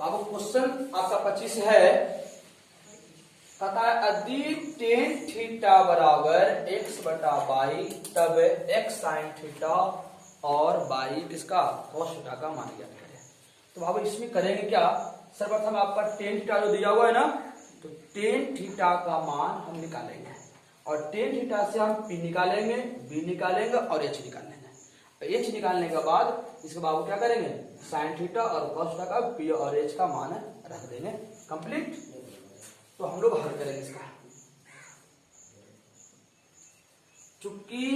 बाबू question आपका 25 है, कहता है यदि टेन थीटा बराबर x बटा वाई तब x साइन थीटा और y किसका cos थीटा का मान ज्ञात करें। तो बाबू इसमें करेंगे क्या, सर्वप्रथम आपका टेन थीटा जो दिया हुआ है ना, तो टेन थीटा का मान हम निकालेंगे और टेन थीटा से हम p निकालेंगे, b निकालेंगे और h निकालेंगे। h निकालने के बाद इसके बाबू क्या करेंगे, साइन थीटा और cos थीटा का p और h का मान रख देंगे। कंप्लीट। तो हम लोग हल करेंगे इसका। चूंकि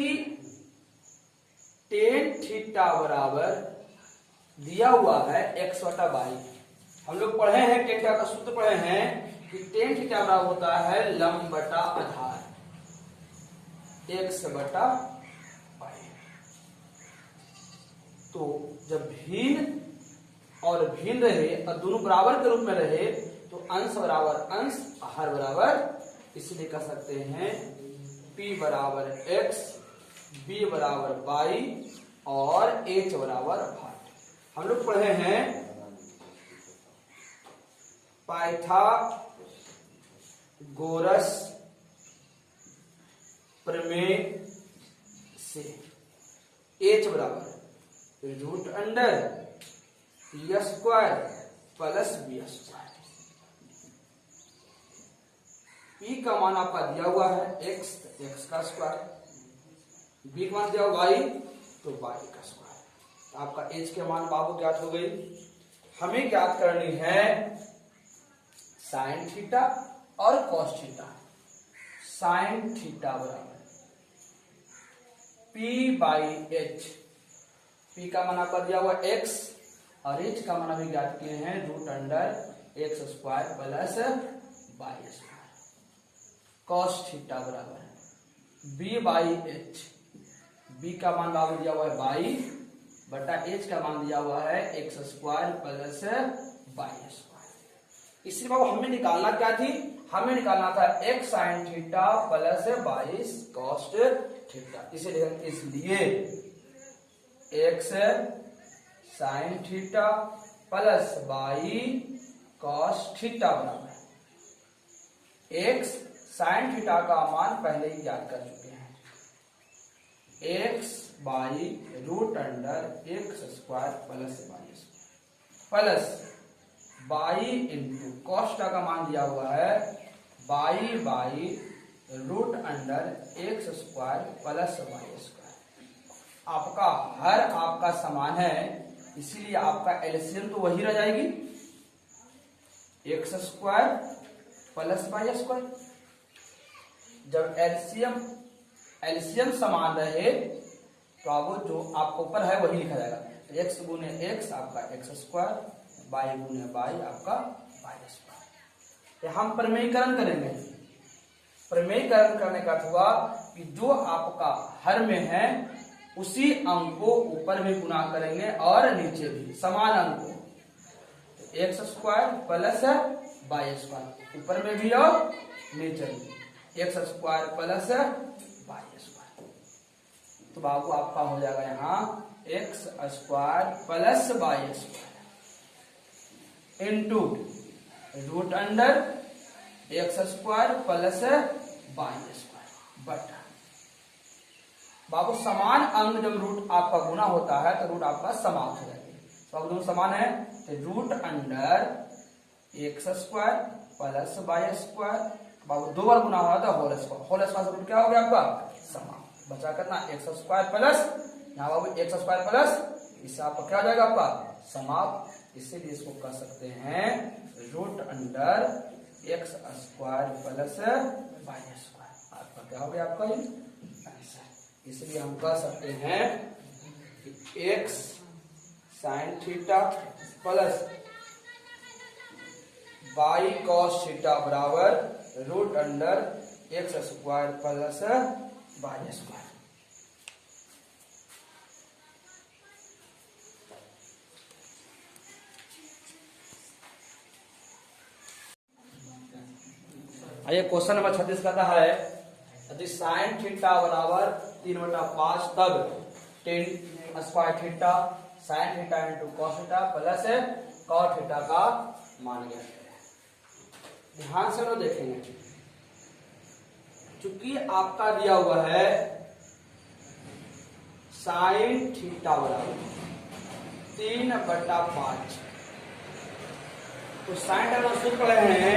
टेन थीटा बराबर दिया हुआ है x बटा वाई, हम लोग पढ़े हैं टेन थीटा का सूत्र पढ़े हैं कि टेन थीटा बराबर होता है लंब बटा आधार x बटा वाई। तो जब भिन्न और भिन्न रहे और दोनों बराबर के रूप में रहे तो अंश बराबर अंश, आहार बराबर, इसलिए कह सकते हैं p बराबर x, b बराबर y और h बराबर भाग। हम लोग पढ़े हैं पाइथागोरस प्रमेय से h बराबर root under p square plus b square. p का मान आपका दिया हुआ है x, x का स्क्वायर, b का मान दिया हुआ y तो y का स्क्वायर। तो आपका h के मान बाबू ज्ञात हो गई। हमें ज्ञात करनी है साइन थीटा और कॉस थीटा। साइन थीटा बराबर p बाई h, p का मान आपका दिया हुआ x और h का मान अभी ज्ञात किए हैं root under x square plus y square. Cos theta बराबर b बाई h, b का मान बाबू दिया हुआ है y बटा h का मान दिया हुआ है x square plus y square. इसलिए बाबू हमें निकालना क्या थी, हमें निकालना था x sine theta plus y cos theta. इसलिए x sine theta plus y cos theta बराबर x साइन थीटा का मान पहले ही ज्ञात कर चुके हैं, x by root under x square plus Y square plus y into cos theta का मान दिया हुआ है y by root under x square plus Y square. आपका हर आपका समान है, इसीलिए आपका एलसीएम तो वही रह जाएगी, x square plus Y square. जब एलसीएम समान रहे तो अब जो आपको ऊपर है वही लिखा जाएगा, एक्स गुने एक्स आपका एक्स स्क्वायर, वाई गुने वाई आपका वाई स्क्वायर। हम प्रमेयीकरण करेंगे। प्रमेयीकरण करने का हुआ कि जो आपका हर में है उसी अंक को ऊपर भी गुना करेंगे और नीचे भी समान अंक को, x square plus Y square, ऊपर में भी और नीचे भी x square plus Y square. तो बाबू आपका हो जाएगा यहाँ x square plus Y square into root under x square plus Y square बटा। बाबू समान अंग जब रूट आपका गुना होता है तो रूट आपका समाप्त हो जाएगी। तो अब दोनों समान है तो root under x square plus Y square, बाबू दो बार गुना हुआ था होल स्क्वायर, होल स्क्वायर से रूट क्या हो गया आपका समाप्त। बचा करना एक्स स्क्वायर प्लस, यहाँ बाबू एक्स स्क्वायर प्लस, इससे आपका क्या हो जाएगा आपका समाप्त। इसीलिए इसको कह सकते हैं root under x square plus Y square. आपका क्या हो गया आपका ये आंसर। इसलिए हम कह सकते हैं कि X sine theta plus Y cos theta बराबर root under x square plus Y square. आइए क्वेश्चन नंबर 36 कहता है यदि साइन थीटा बराबर 3/5 तब tan square theta sine theta into cos theta plus cot theta का मान ज्ञात करें। ध्यान से लोग देखेंगे, चूंकि आपका दिया हुआ है साइन थीटा बराबर 3/5, तो साइन थीटा सूत्र पढ़े हैं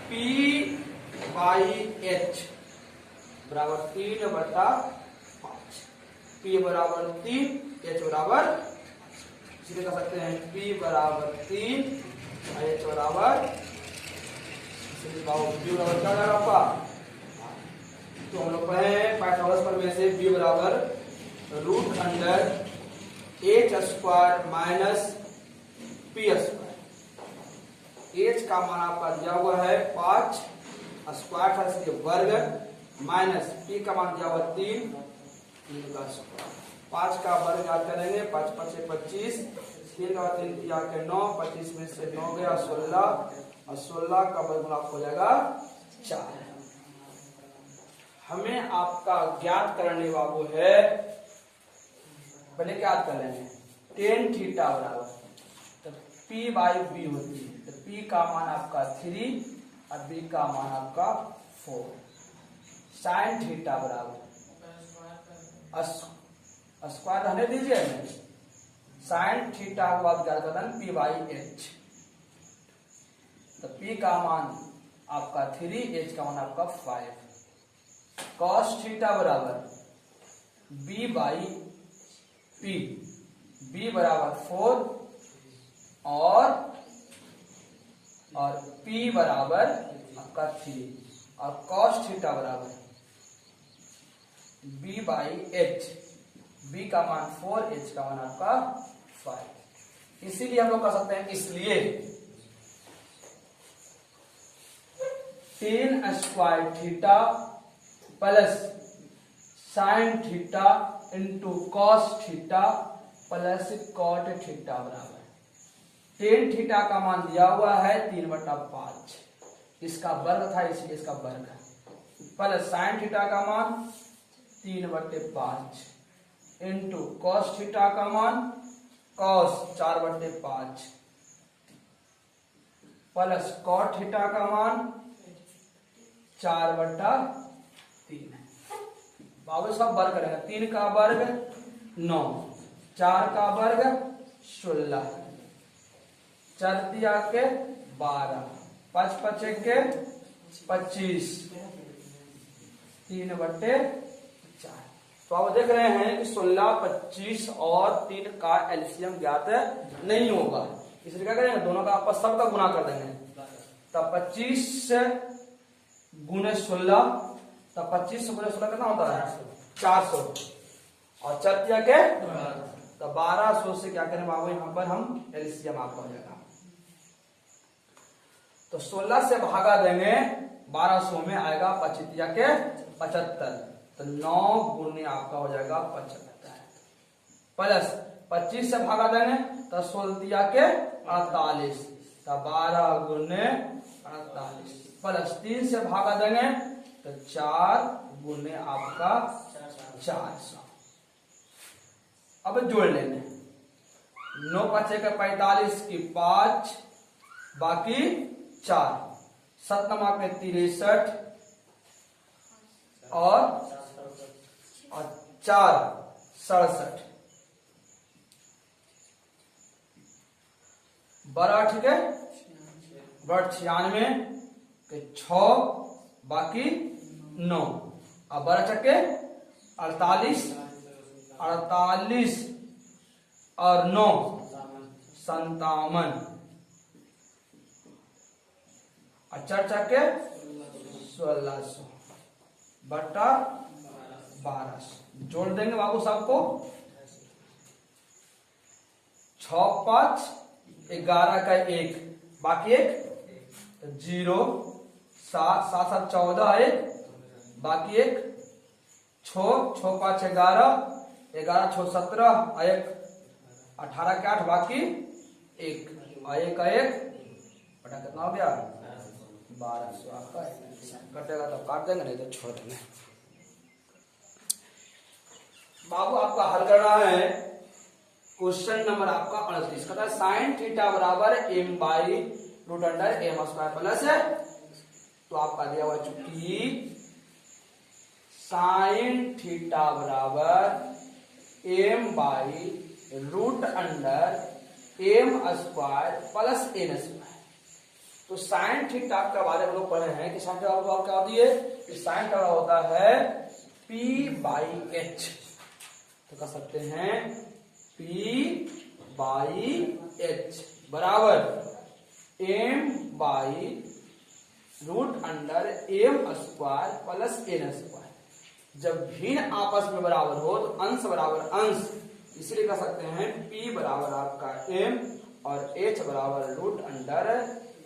P/H बराबर 3/5, P बराबर 3, H बराबर, इसलिए कह सकते हैं P बराबर 3 और H बराबर, B बराबर क्या जाएगा आपका, तो हम लोग पढ़े पाइथागोरस प्रमेय से B बराबर √h² माइनस P²। H का मान आपका दिया हुआ है 5, स्क्वायर था इसलिए वर्ग, माइनस P का मान दिया हुआ 3 का स्क्वायर। 5 का वर्ग याद करेंगे, 5 × 5 = 25, 3 का 3 या के 9, 25 में से 9 गया 16, और 16 का वर्ग आपको हो जाएगा 4। हमें आपका ज्ञात करने बाबू है, पहले क्या याद कर लेंगे, tan थीटा बराबर तो P/B होती है, तो P का मान आपका 3 और B का मान आपका 4। साइन थीटा बराबर स्क्वायर रहने दीजिए, साइन थीटा के बाद क्या करता है P/H, तो P का मान आपका 3, H का मान आपका 5। कॉस थीटा बराबर B/P, B बराबर 4 और P बराबर आपका 3, और कॉस थीटा बराबर B/H, B का मान 4, H का मान आपका 5। इसीलिए हम लोग कह सकते हैं, इसलिए tan² theta plus sine theta into cos theta plus cot theta बराबर tan थीटा का मान दिया हुआ है 3/5, इसका वर्ग था इसलिए इसका वर्ग, प्लस साइन थीटा का मान 3/5 इंटू कॉस थीटा का मान कॉस 4/5 प्लस कॉट थीटा का मान 4/3। बाबू सब वर्ग करेंगे, 3 का वर्ग 9, 4 का वर्ग 16, 4 दिया के 12, 5 × 5 के 25, 3/4। तो आप देख रहे हैं कि 16, 25 और 3 का एलसीएम ज्ञात नहीं होगा, इसलिए क्या करेंगे, दोनों का आपस सबका गुना कर देंगे, तब 25 गुने 16, तब 25 गुने 16 कितना होता है 400, और 4 दिया के तो 1200 से क्या करें बाबू, यहाँ पर हम एलसीएम आपका हो जाएगा, तो 16 से भागा देंगे 1200 में आएगा 25 या के 75, तो 9 गुने आपका हो जाएगा 75, प्लस 25 से भागा देंगे तो 16 या के 48, तो 12 गुने 48, प्लस 3 से भागा देंगे तो 4 गुने आपका 400। अब जोड़ लेंगे, 9 × 5 = 45 की 5, बाकी 4, 7 × 9 = 63 और 4 67, 12 ठीक है, 96 के 6, बाकी 9, अब 12 चक्के 48, 48 और 9 57, और 4 चक्के 1600 बटा 1200। जोड़ देंगे बाबू सबको, 6 × 5 = 11 का 1, बाकी 1 तो 0, 7 7 7 14 1, बाकी 1, 6 6 × 5 = 11, 11 6 17 और 1 18 के 8, बाकी 1 और 1 का 1 बटा कितना हो गया 1200। आपका कटेगा तो काट देंगे, नहीं तो छोड़ देंगे। बाबू आपका हल करना है क्वेश्चन नंबर आपका 38 कहता है साइन थीटा बराबर m by root under m square plus है, तो आपका दिया हुआ चूंकि साइन थीटा बराबर m by root under m square plus n square. तो साइन थीटा के बारे में लोग पढ़े हैं कि साइन थीटा क्या होती है, कि साइन थीटा होता है p बाई h, तो कह सकते हैं p बाई h बराबर m by root under m square plus n square. जब भिन्न आपस में बराबर हो तो अंश बराबर अंश, इसलिए कह सकते हैं p बराबर आपका m और h बराबर root under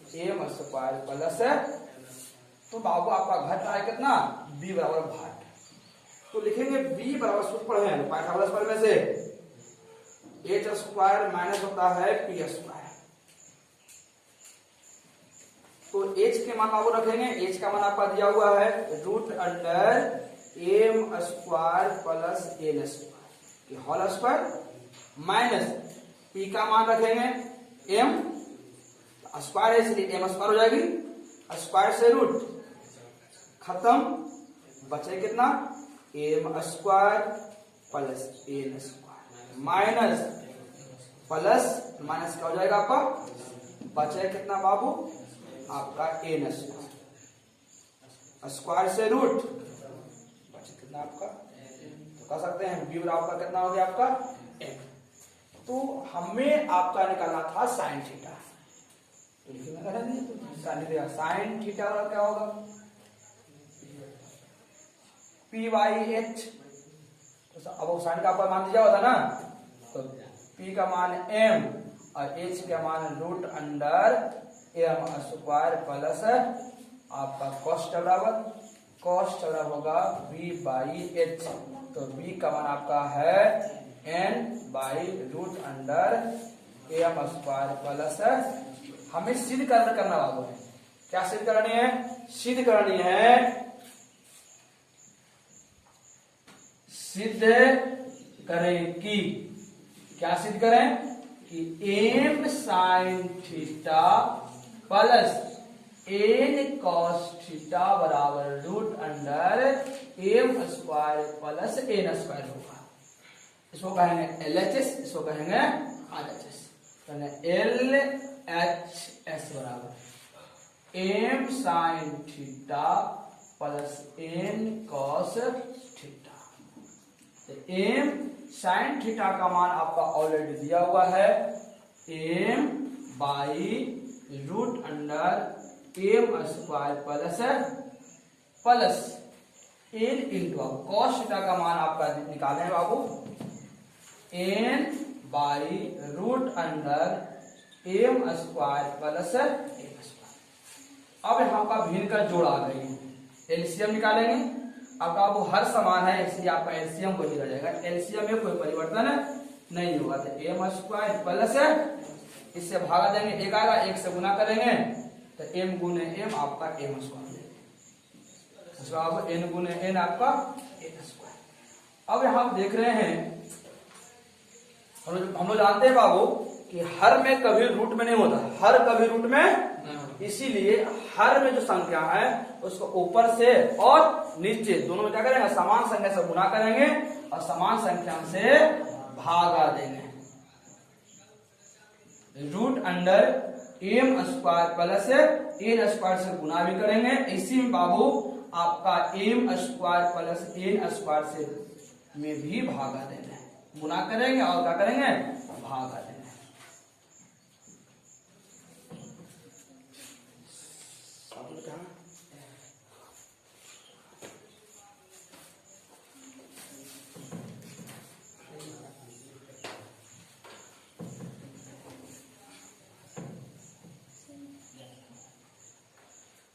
m square plus, तो बाबू आपका घट रहा है कितना, b बराबर भाट। तो लिखेंगे b बराबर सूत्र पढ़े हैं पाइथागोरस पर में से h स्क्वायर माइनस होता है p स्क्वायर। तो h के मान बाबू रखेंगे, h का मान आपका दिया हुआ है root under m square plus n square whole square minus p का मान रखेंगे m स्क्वायर है इसलिए m स्क्वायर हो जाएगी, स्क्वायर से रूट खत्म, बचे कितना m square plus n square minus plus minus क्या हो जाएगा आपका, बचे कितना बाबू आपका n स्क्वायर, स्क्वायर से रूट बचे कितना आपका, तो कह सकते हैं b बराबर कितना हो गया आपका m। तो हमें आपका निकालना था साइन थीटा, तो लिखना साइन थीटा क्या होगा p बाई h, तो अब साइन का आपका मान दिया हुआ था ना, तो p का मान m और h का मान root under m square plus आपका कॉस्ट बराबर होगा b बाई h, तो b का मान आपका है n by root under m square plus, हमें सिद्ध करना बाबू है, क्या सिद्ध करनी है, सिद्ध करनी है, सिद्ध करें कि क्या सिद्ध करें कि m sine theta plus n cos theta बराबर root under m square plus n square होगा। इसको कहेंगे LHS, इसको कहेंगे RHS। LHS बराबर m sine theta plus n cos theta. m sine theta का मान आपका ऑलरेडी दिया हुआ है m by root under m square plus n into cos theta का मान आपका निकाले हैं बाबू n by root under m square plus n square. अब यहाँ का भिन्न का जोड़ आ गई है, एलसीएम निकालेंगे। अब आपको हर समान है इसलिए आपका एलसीएम वही रह जाएगा, एलसीएम में कोई परिवर्तन नहीं होगा, तो m स्क्वायर प्लस इससे भागा देंगे, एक आएगा, एक से गुना करेंगे तो m गुने m आपका m स्क्वायर, n गुने n आपका n स्क्वायर। अब यहाँ देख रहे हैं, हम लोग जानते हैं बाबू कि हर में कभी रूट में नहीं होता, हर कभी रूट में, इसीलिए हर में जो संख्या है उसको ऊपर से और नीचे दोनों में क्या करेंगे, समान संख्या से गुना करेंगे और समान संख्या से भागा देंगे। Root under m square plus n square से गुना भी करेंगे, इसी में बाबू आपका m square plus n square से में भी भागा देंगे, गुना करेंगे और क्या करेंगे, भागा देंगे।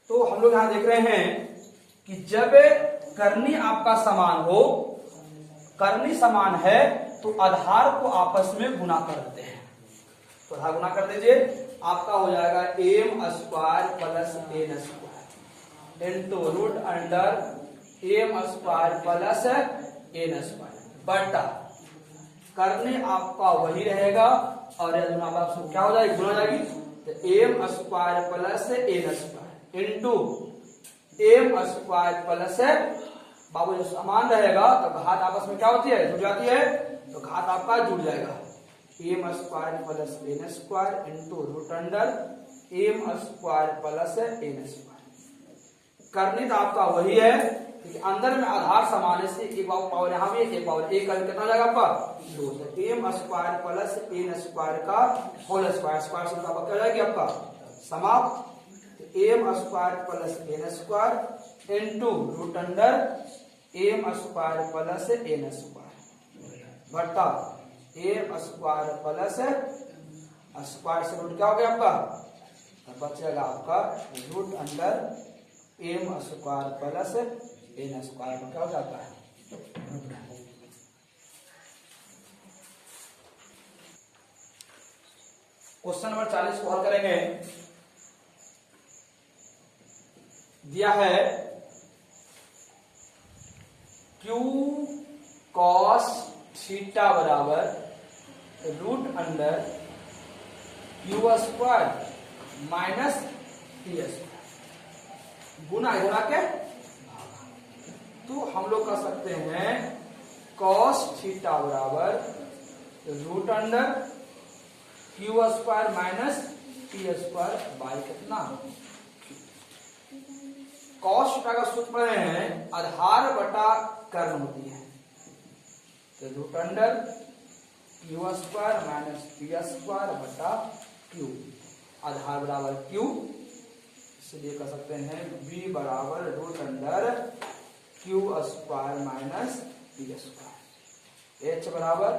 तो हम लोग यहां देख रहे हैं कि जब करनी आपका समान हो, करनी समान है तो आधार को आपस में गुना कर देते हैं, तो आधार गुना कर दीजिए, आपका हो जाएगा m square plus n square into root under m square plus n square बटा करने आपका वही रहेगा और आपसे क्या हो जाएगी, गुणा हो जाएगी, तो M square plus N square into M square plus, बाबू जो समान रहेगा तो घात आपस में क्या होती है, जुड़ जाती है, तो घात आपका जुड़ जाएगा, m square plus N square into root under m square plus N square. करने तो आपका वही है, क्योंकि अंदर में आधार समान है, से एक पावर यहाँ भी एक पावर, एक करके कितना जाएगा आपका 2, m square plus N square का होल स्क्वायर, स्क्वायर से आपका क्या हो जाएगी आपका समाप्त, m square plus N square into root under m square plus N square बटा एम स्क्वायर प्लस स्क्वायर से रूट क्या हो गया आपका, तो बचेगा आपका root under m square plus N square में क्या हो जाता है। क्वेश्चन नंबर 40 को हल करेंगे। दिया है Q cos थीटा बराबर root under Q square minus T square, गुना के, तो हम लोग कर सकते हैं cos थीटा बराबर root under Q square minus T square by कितना, cos थीटा का सूत्र पढ़े हैं आधार बटा कर्ण होती है, तो root under Q square minus T square बटा Q, आधार बराबर Q, इसलिए कर सकते हैं B बराबर root under Q square minus T square, H बराबर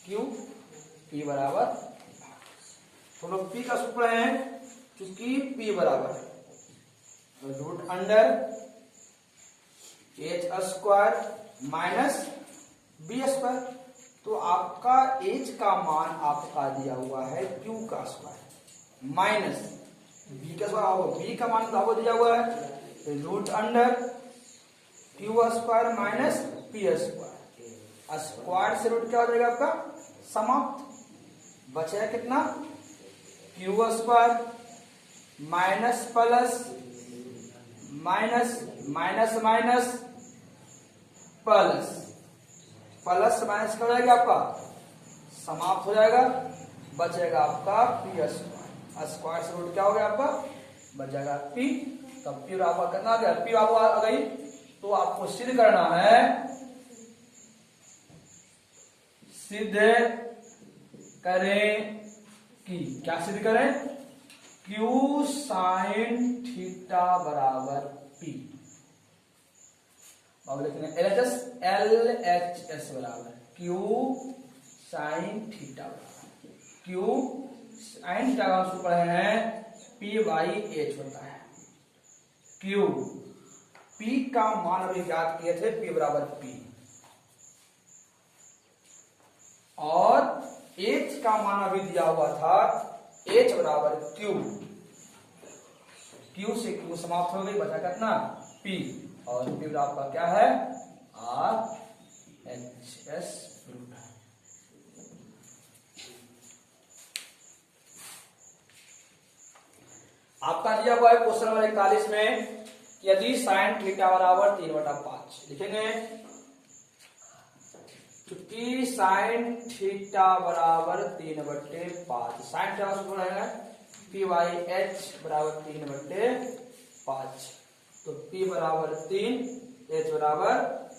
Q, P बराबर, तो लोग P का सूत्र है क्योंकि P बराबर root under H square minus B square, तो आपका H का मान आपका दिया हुआ है Q का स्क्वायर माइनस B का स्क्वायर, B का मान आपको दिया हुआ है root under Q square minus P square, square से रूट क्या हो जाएगा आपका समाप्त, बचेगा कितना Q square minus plus minus minus minus plus, plus minus क्या हो जाएगा आपका समाप्त हो जाएगा, बचेगा आपका P स्क्वायर, स्क्वायर से रूट क्या हो गया आपका बच जाएगा P, तब P आपका कितना आ गया, P आपको आ गई, तो आपको सिद्ध करना है, सिद्ध करें कि, क्या सिद्ध करें, Q साइन थीटा बराबर P, अब लिखेंगे LHS बराबर Q साइन थीटा बराबर Q साइन थीटा का सूत्र है P बाई H होता है, Q P का मान अभी ज्ञात किए थे P बराबर P, और H का मान अभी दिया हुआ था H बराबर Q, Q से Q समाप्त हो गई, बचा कितना P, और P आपका क्या है RHS रूट। आपका दिया हुआ है क्वेश्चन नंबर 41 में, यदि साइन थीटा बराबर 3/5 लिखेंगे, क्योंकि साइन थीटा बराबर 3/5, साइन थीटा सूत्र रहेगा P बाई H बराबर 3/5, तो P बराबर 3, H बराबर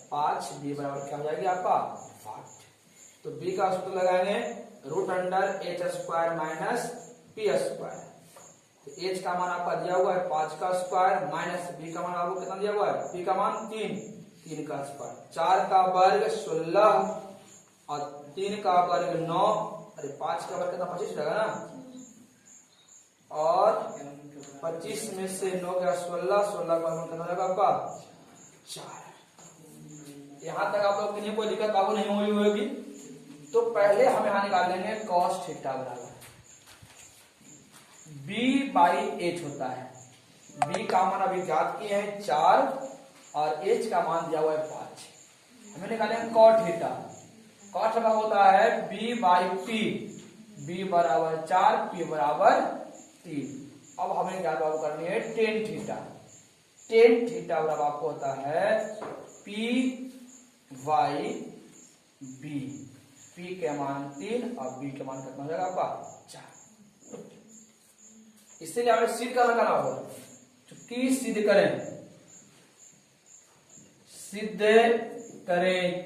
5, B बराबर क्या हो जाएगी आपका 8, तो B का सूत्र लगाएंगे root under H square minus P square, तो H का मान आपका दिया हुआ है 5 का स्क्वायर माइनस B का मान आपको कितना दिया हुआ है, P का मान 3 का स्क्वायर, 4 का वर्ग 16 और 3 का वर्ग 9, अरे 5 का वर्ग कितना 25 रहेगा ना, और 25 में से 9 का 16, 16 का वर्ग कितना रहेगा आपका 4। यहाँ तक आप लोग किन्हीं कोई दिक्कत बाबू नहीं हुई होगी, तो पहले हम यहाँ निकाल लेंगे cos थीटा बराबर B बाई H होता है, B का मान अभी ज्ञात किए हैं 4 और H का मान दिया हुआ है 5, हमें निकालेंगे cot थीटा, कॉट का होता है बी बाई पी, बी बराबर 4, पी बराबर 3। अब हमें क्या बात करनी है, टेन थीटा। टेन थीटा बराबर आपको होता है पी वाई बी, पी के मान 3 और बी के मान कितना हो जाएगा आपका 4। इसलिए हमें सिद्ध करना होगा, चूंकि सिद्ध करें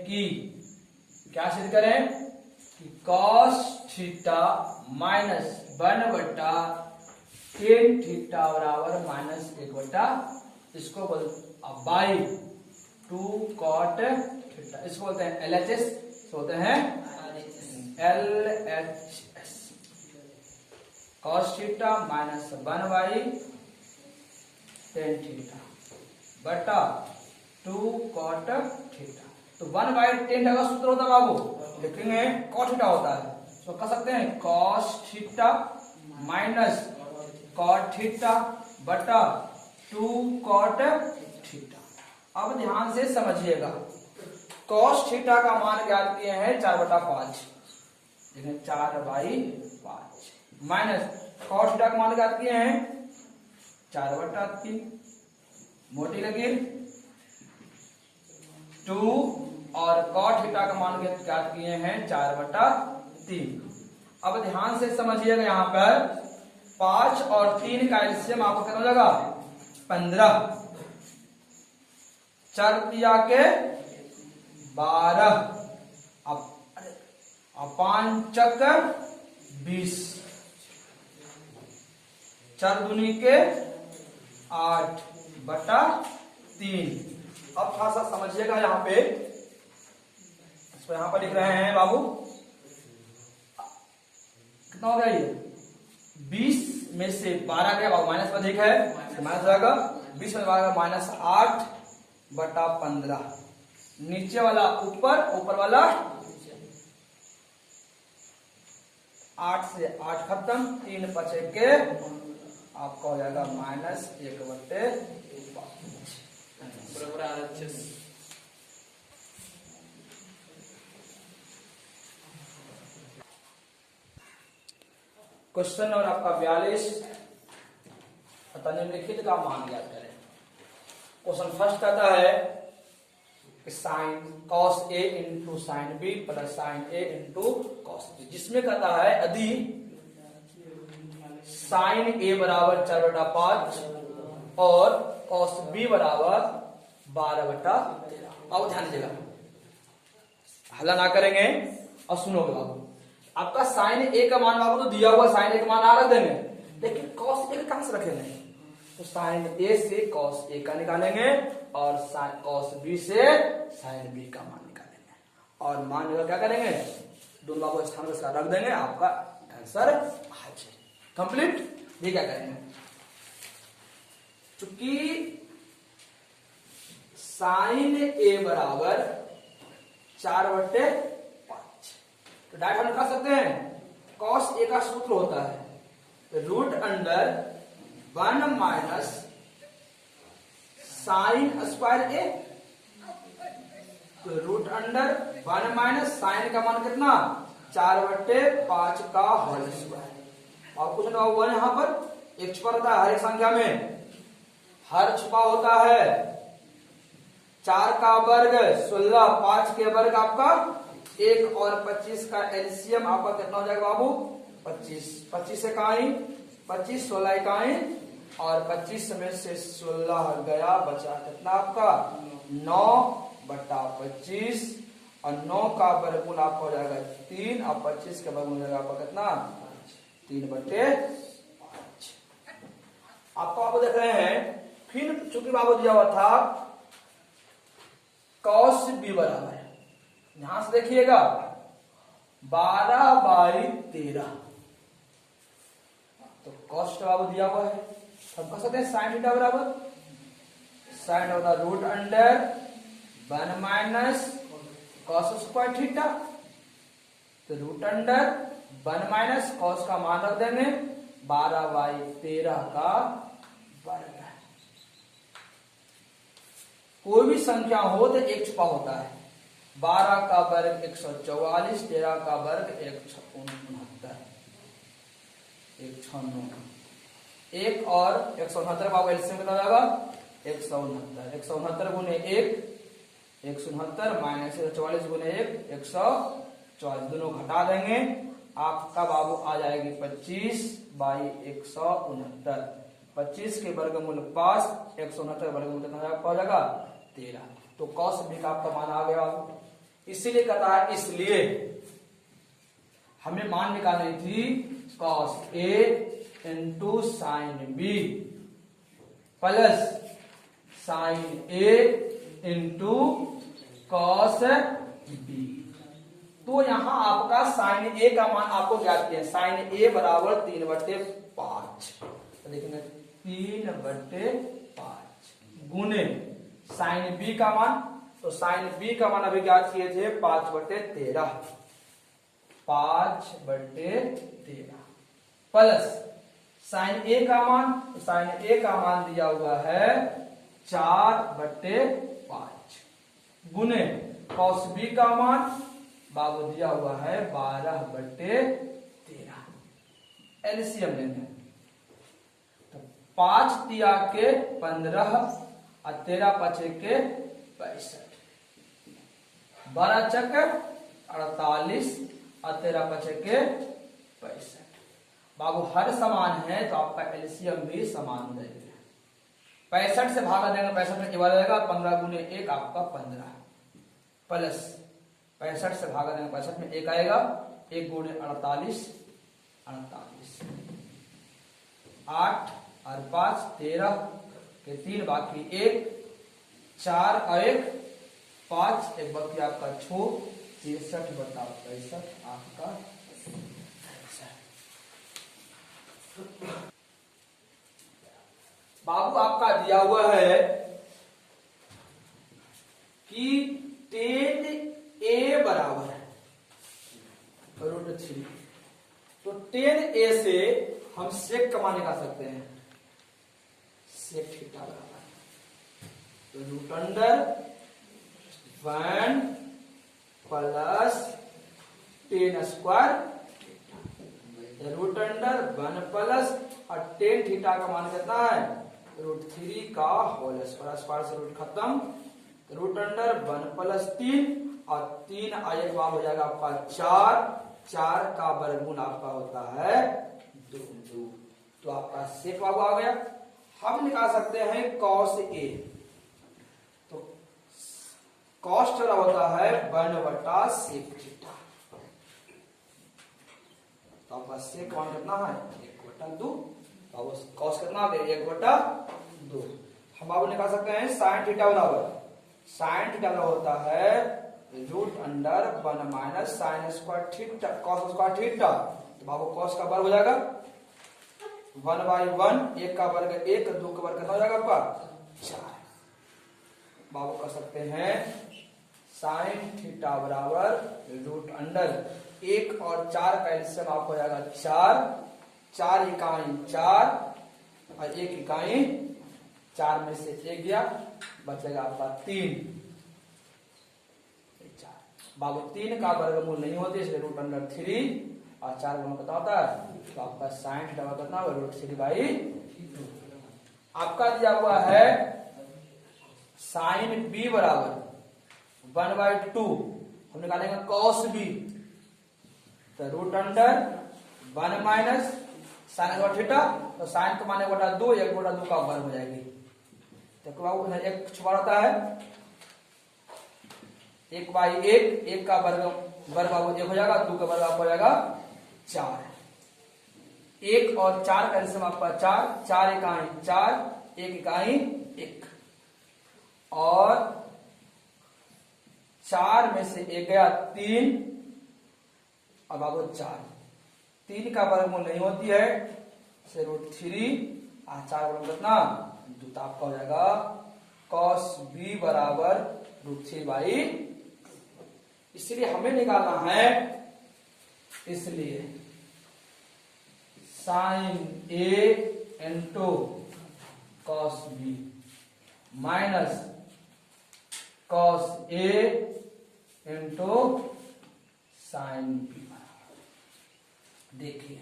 कि क्या सिद्ध करें कि cos theta minus 1/tan theta बराबर -1/, इसको बोल बाई 2 cot थीटा, इसको बोलते हैं LHS, बोलते हैं LHS, cos theta minus 1/tan theta बटा 2 cot थीटा। तो 1/tan का सूत्र होता है बाबू, लिखेंगे cot थीटा होता है, तो कह सकते हैं cos theta minus cot theta बटा 2 cot थीटा। अब ध्यान से समझिएगा, cos थीटा का मान ज्ञात किए हैं 4/5, देखें 4/5 माइनस cos थीटा का मान ज्ञात किए हैं 4/3, मोटी लकीर 2 और cot थीटा का मान ज्ञात किए हैं 4/3। अब ध्यान से समझिएगा, यहाँ पर 5 और 3 का एलसीएम आपको कितना हो जाएगा 15, 4 दिया के 12, अपांचक 20, 4 दूनी के 8/3। अब थोड़ा सा समझिएगा, यहाँ पे इसको यहाँ पर लिख रहे हैं बाबू, कितना हो गया ये 20 में से 12 गया बाबू, माइनस में अधिक है माइनस हो जाएगा, 20 में -8/15, नीचे वाला ऊपर, ऊपर वाला 8 से 8 खत्म, 3 बचे के आपका हो जाएगा -1/5। क्वेश्चन नंबर आपका 42, अतः निम्नलिखित का मान ज्ञात करें। क्वेश्चन फर्स्ट कहता है कि sine cos A into sine B plus sine A into cos B, जिसमें कहता है यदि साइन A बराबर 4/5 और cos B बराबर 12/13। अब ध्यान दीजिएगा, हल्ला ना करेंगे और सुनोगे बाबू। आपका साइन A का मान बाबू तो दिया हुआ, साइन A का मान आ रख देंगे, लेकिन cos A कहां से रखेंगे, तो साइन A से cos A का निकालेंगे और cos B से साइन B का मान निकालेंगे, और मान क्या करेंगे, दोनों बाबू स्थान पर रख देंगे, आपका आंसर आ जाए कंप्लीट। ये क्या करेंगे, चूंकि साइन A बराबर 4/5, तो डायरेक्ट हम कर सकते हैं, cos A का सूत्र होता है √1 माइनस साइन स्क्वायर A, तो √1 माइनस साइन का मान कितना 4/5 का होल स्क्वायर। और कुछ ना 1 यहां पर एक छुपा रहता है, हर एक संख्या में हर छुपा होता है। 4 का वर्ग 16, 5 के वर्ग आपका 1 और 25 का एलसीएम आपका कितना हो जाएगा बाबू 25, 25 इकाई 25, 16 इकाई, और 25 में से 16 गया, बचा कितना आपका 9/25, और 9 का वर्गमूल आपका हो जाएगा 3, और 25 का वर्गमूल हो जाएगा आपका कितना 3/5। आपको बाबू देख रहे हैं, फिर चूंकि बाबू दिया हुआ था cos B बराबर, ध्यान से देखिएगा 12/13, तो cos बाबू दिया हुआ है, हम कह सकते हैं साइन थीटा बराबर साइन होगा √1 माइनस cos स्क्वायर थीटा, तो √1 माइनस cos का मान रख देंगे 12/13 का वर्ग। कोई भी संख्या हो तो एक छुपा होता है, 12 का वर्ग 144, 13 का वर्ग 169, 169, 1 और 169 बाबू एलसीएम कितना हो जाएगा 169, 169 गुने 1 169 माइनस 144 गुने 1 144, दोनों घटा देंगे आपका बाबू आ जाएगी 25 बाई 169, 25 के वर्गमूल 5, 169 वर्गमूल कितना हो जाएगा 13, तो cos b का आपका मान आ गया बाबू। इसीलिए कहता है इसलिए हमें मान निकालनी थी cos a into sine b plus sine a into cos b। तो यहां आपका साइन a का मान आपको ज्ञात किया, साइन a बराबर 3/5, तो देखेंगे 3/5 गुने साइन b का मान, तो साइन b का मान अभी ज्ञात किए थे 5/13, 5/13 प्लस साइन a का मान, तो साइन a का मान दिया हुआ है 4/5 गुने cos b का मान बाबू दिया हुआ है 12/13, एलसीएम लेंगे तो 5 तिया के 15 और 13 पचे के 65, 12 चक 48 और 13 पचे के 65, बाबू हर समान है तो आपका एलसीएम भी समान हो जाएगा, 65 से भागा देंगे 65 में एक बार जाएगा 15 गुने 1 आपका 15 प्लस 65 से भागा देंगे 65 में 1 आएगा 1 गुने 48, 8 और 5 13 के 3 बाकी 1 4 और 1 5 एक बाकी आपका 6 63/65 आपका बाबू आपका दिया हुआ है कि 10a बराबर √3, तो 10a से हम सेक का मान निकाल सकते हैं, सेक थीटा बराबर तो √1 प्लस 10 स्क्वायर, √1 प्लस और 10 थीटा का मान कितना है √3 का होल स्क्वायर, स्क्वायर से रूट खत्म, √1 प्लस 3 और 3 एक बार हो जाएगा आपका 4, 4 का वर्गमूल आपका होता है 2, तो आपका सेक बाबू आ गया। हम निकाल सकते हैं cos a, तो cos थीटा होता है 1/sec थीटा, तो आपका सेक मान कितना है 1/2, बाबू cos कितना आ गया 1/2। हम बाबू निकाल सकते हैं sin थीटा बराबर, sin थीटा होता है √1 minus sine square theta cos square theta, तो बाबू cos का वर्ग हो जाएगा 1/1, 1 का वर्ग 1, 2 का वर्ग कितना हो जाएगा आपका 4, बाबू कर सकते हैं साइन थीटा बराबर √1 और 4 का एलसीएम आपको हो जाएगा 4, 4 इकाई 4 और 1 इकाई 4 में से 1 गया, बचेगा आपका 3, बाबू 3 का वर्गमूल नहीं होते इसलिए √3 और 4 गुना कितना होता है, तो आपका साइन थीटा कितना होगा √3/2। आपका दिया हुआ है साइन b बराबर 1/2, हम निकालेंगे cos b, तो √1 माइनस साइन थीटा, तो साइन को माने 1/2, 1/2 का वर्ग हो जाएगी, तो बाबू 1 छुपा रहता है 1/1, 1 का वर्ग बाबू 1 हो जाएगा, 2 का वर्ग आपको हो जाएगा 4, 1 और 4 का एलसीएम आपका 4, 4 इकाई 4, 1 इकाई 1 और 4 में से 1 गया 3 और बाबू 4, 3 का वर्गमूल नहीं होती है से √3 और 4 वर्ग कितना 2, तो आपका हो जाएगा cos b बराबर √3/, इसलिए हमें निकालना है, इसलिए sine a into cos b minus cos a into sine b. देखिए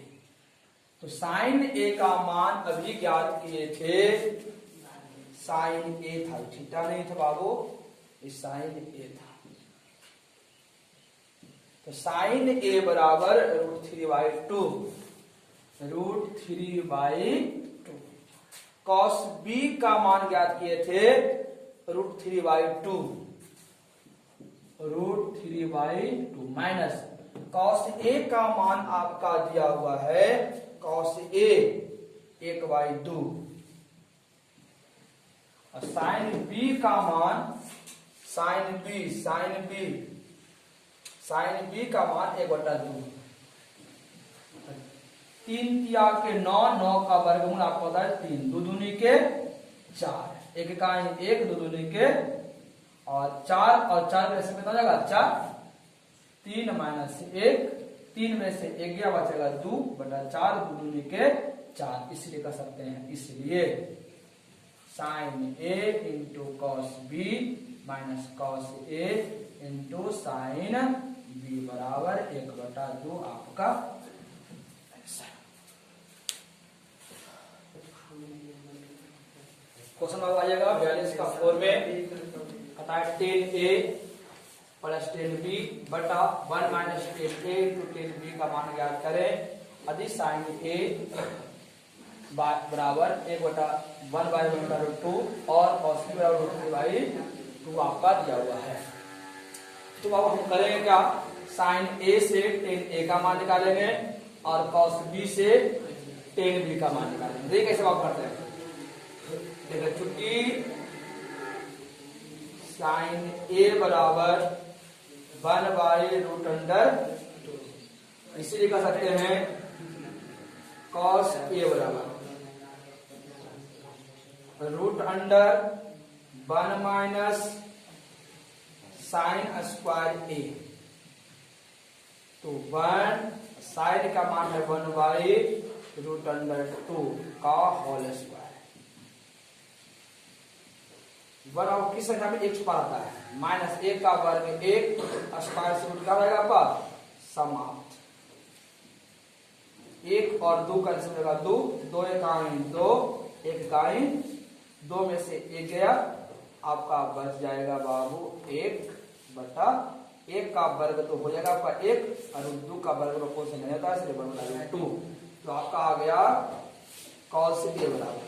तो साइन ए का मान अभी ज्ञात किए थे, साइन ए था, थीटा नहीं था बाबू, इस साइन ए था। तो साइन ए बराबर √3/2, √3/2। कॉस बी का मान ज्ञात किए थे √3/2, √3/2 माइनस कॉस ए का मान आपका दिया हुआ है, कॉस ए 1/2, और साइन बी का मान, साइन बी का मान 1/2। 3 तिया के 9, 9 का वर्गमूल आपको पता है 3, 2 दूनी के 4, 1 का 1, 2 दूनी के और 4, और 4 में से कितना जाएगा 4, 3 माइनस 1, 3 में से 1 गया, बचेगा 2/4, 2 दूनी के 4, इसलिए कर सकते हैं। इसलिए sine A into cos B minus cos A into sine B बराबर 1/2 आपका क्वेश्चन आ जाएगा 42 का 4 में, कहता है 10a प्लस 10b बटा 1 माइनस 10a इंटू 10b का मान ज्ञात करें। यदि साइन ए बराबर 1/1/√2 और कॉस बी बराबर √3/2 आपका दिया हुआ है। तो अब हम करेंगे क्या, साइन ए से 10a का मान निकालेंगे और कॉस बी से 10b का मान निकालेंगे। देखिए कैसे आप करते हैं। देखिए चूंकि साइन ए बराबर 1/√2, इसीलिए कह सकते हैं कॉस ए बराबर √1 माइनस साइन स्क्वायर ए। तो 1 साइन का मान है 1/√2 का होल स्क्वायर। 1 और किस संख्या में 1 छुपा रहता है, माइनस 1 का वर्ग 1, स्क्वायर से रूट क्या रहेगा आपका समाप्त। 1 और 2 का कैंसिल होगा 2, 2 1 2, 1 2 में से 1 गया, आपका बच जाएगा बाबू 1/1 का वर्ग तो हो जाएगा आपका 1 और 2 का वर्ग को से नहीं होता है, इसलिए बराबर 2। तो आपका आ गया कॉस ए बराबर,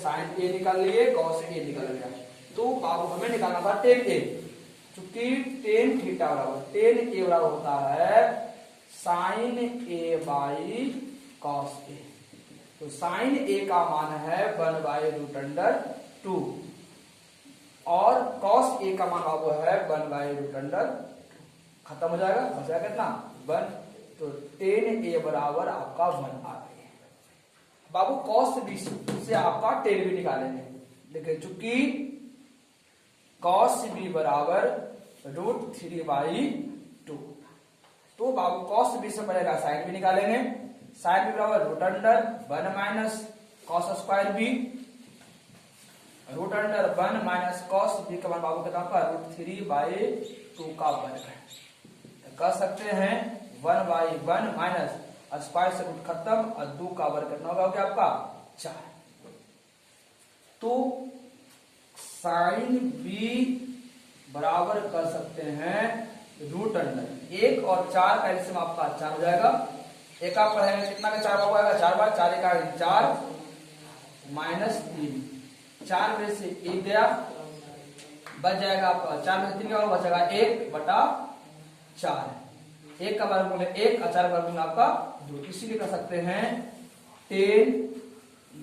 साइन ए निकाल लिए, कॉस ए निकल गया। तो बाबू हमें निकालना था टेन ए, चूंकि टेन थीटा बराबर टेन ए बराबर होता है sign A by cos A. तो साइन ए का मान है 1/√2 और कॉस ए का मान बाबू है 1/√2। खत्म हो जाएगा, बचा कितना 1। तो टेन ए बराबर आपका 1 आ गई। बाबू कॉस बी से आपका टेन भी निकालेंगे। देखिए चूंकि कॉस बी बराबर √3/2, तो बाबू कॉस बी से पड़ेगा साइन बी निकालेंगे। साइन बी बराबर √1 minus cos square b, √1 minus cos b का मान बाबू कितना का √3/2 का वर्ग है। तो कह सकते हैं 1/1 माइनस स्क्वायर से रूट खत्म और 2 का वर्ग कितना होगा क्या आपका 4। तो साइन बी बराबर कर सकते हैं √1 1 और 4 का एलसीएम आपका 4 हो जाएगा। एक आप पढ़ेंगे कितना का 4 बाबू आएगा 4 बार 4 का 4 माइनस 3, 4 में से 1 गया, बच जाएगा आपका 4 में से 3 क्या होगा बचेगा 1/4। 1 का वर्गमूल 1 और 4 का वर्गमूल आपका 2, इसीलिए कर सकते हैं टेन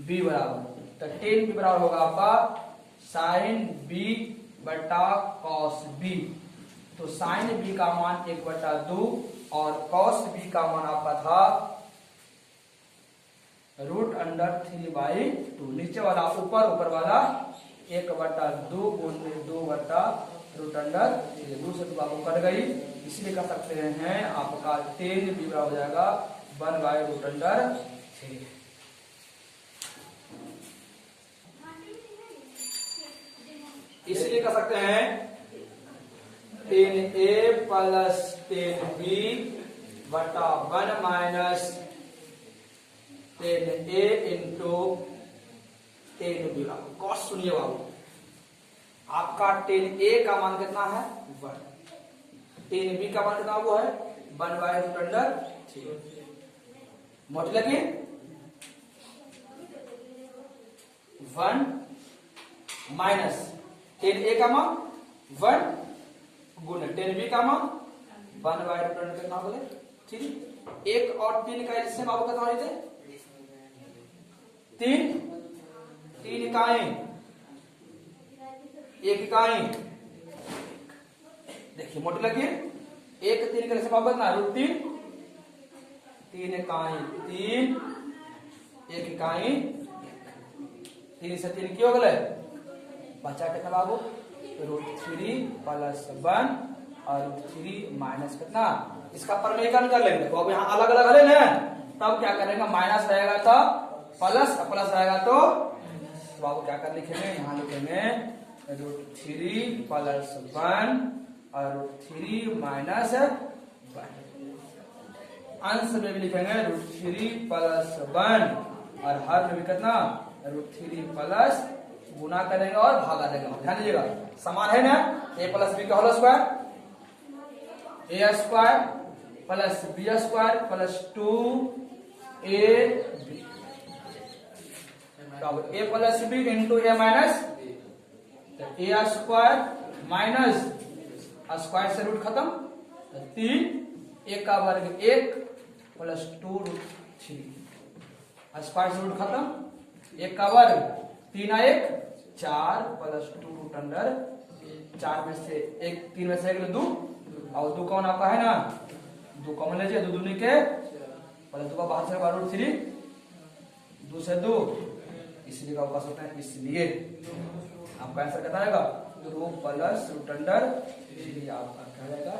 बी बराबर। तो टेन बी बराबर होगा आपका साइन बी बटा कॉस बी। तो साइन बी का मान 1/2 और कॉस बी का मान आपका था √3/2। नीचे वाला ऊपर वाला 1/2 गुणे 2/√3, 2 से 2 आपको कट गई, इसलिए कर सकते हैं आपका टेन बी बराबर हो जाएगा 1/√3। इसलिए कर सकते हैं 10a प्लस 10b बटा 1 minus 10a into 10b। Cos सुनिए बाबू, आपका 10a का मान कितना है 1, 10b का मान कितना वो है 1/√3। मोट लगी 1 माइनस 10a का मान 1 गुना 10b का मान 1/√3 कितना बोले 3। 1 और 3 का एलसीएम आपको कितना होते 3 इकाई 1 इकाई। देखिए मोटी लगी 1 3 का एलसीएम आपको कितना √3, 3 इकाई 3, 1 इकाई 3 से 3 क्यों गए बचा कितना बाबू √3 प्लस 1 और √3 माइनस कितना। इसका परमेकन कर लेंगे तो अब यहाँ अलग अलग हले ना, तब क्या करेंगे माइनस रहेगा तो प्लस, प्लस रहेगा तो बाबू क्या कर लिखेंगे यहाँ लिखेंगे √3 प्लस 1 और √3 माइनस 1। अंश में भी लिखेंगे √3 प्लस 1 और हर में भी कितना √3 प्लस गुना करेंगे और भागा देंगे। ध्यान दीजिएगा समान है ना, a प्लस बी का whole square a square plus b square plus 2ab, a plus b into a minus a square minus square से रूट खत्म 3, 1 का वर्ग 1 प्लस 2√3 स्क्वायर से रूट खत्म 1 का वर्ग 3 1 4 प्लस 2√4 में से 1 3 में से 1 2 और 2 कौन आपका है ना 2 कॉमन लीजिए 2 दूनी के प्लस 2 का बाहर से √3 2 से 2 इसलिए का सकते हैं, इसलिए आपका आंसर कितना आएगा 2 प्लस √3 इसलिए आपका क्या आएगा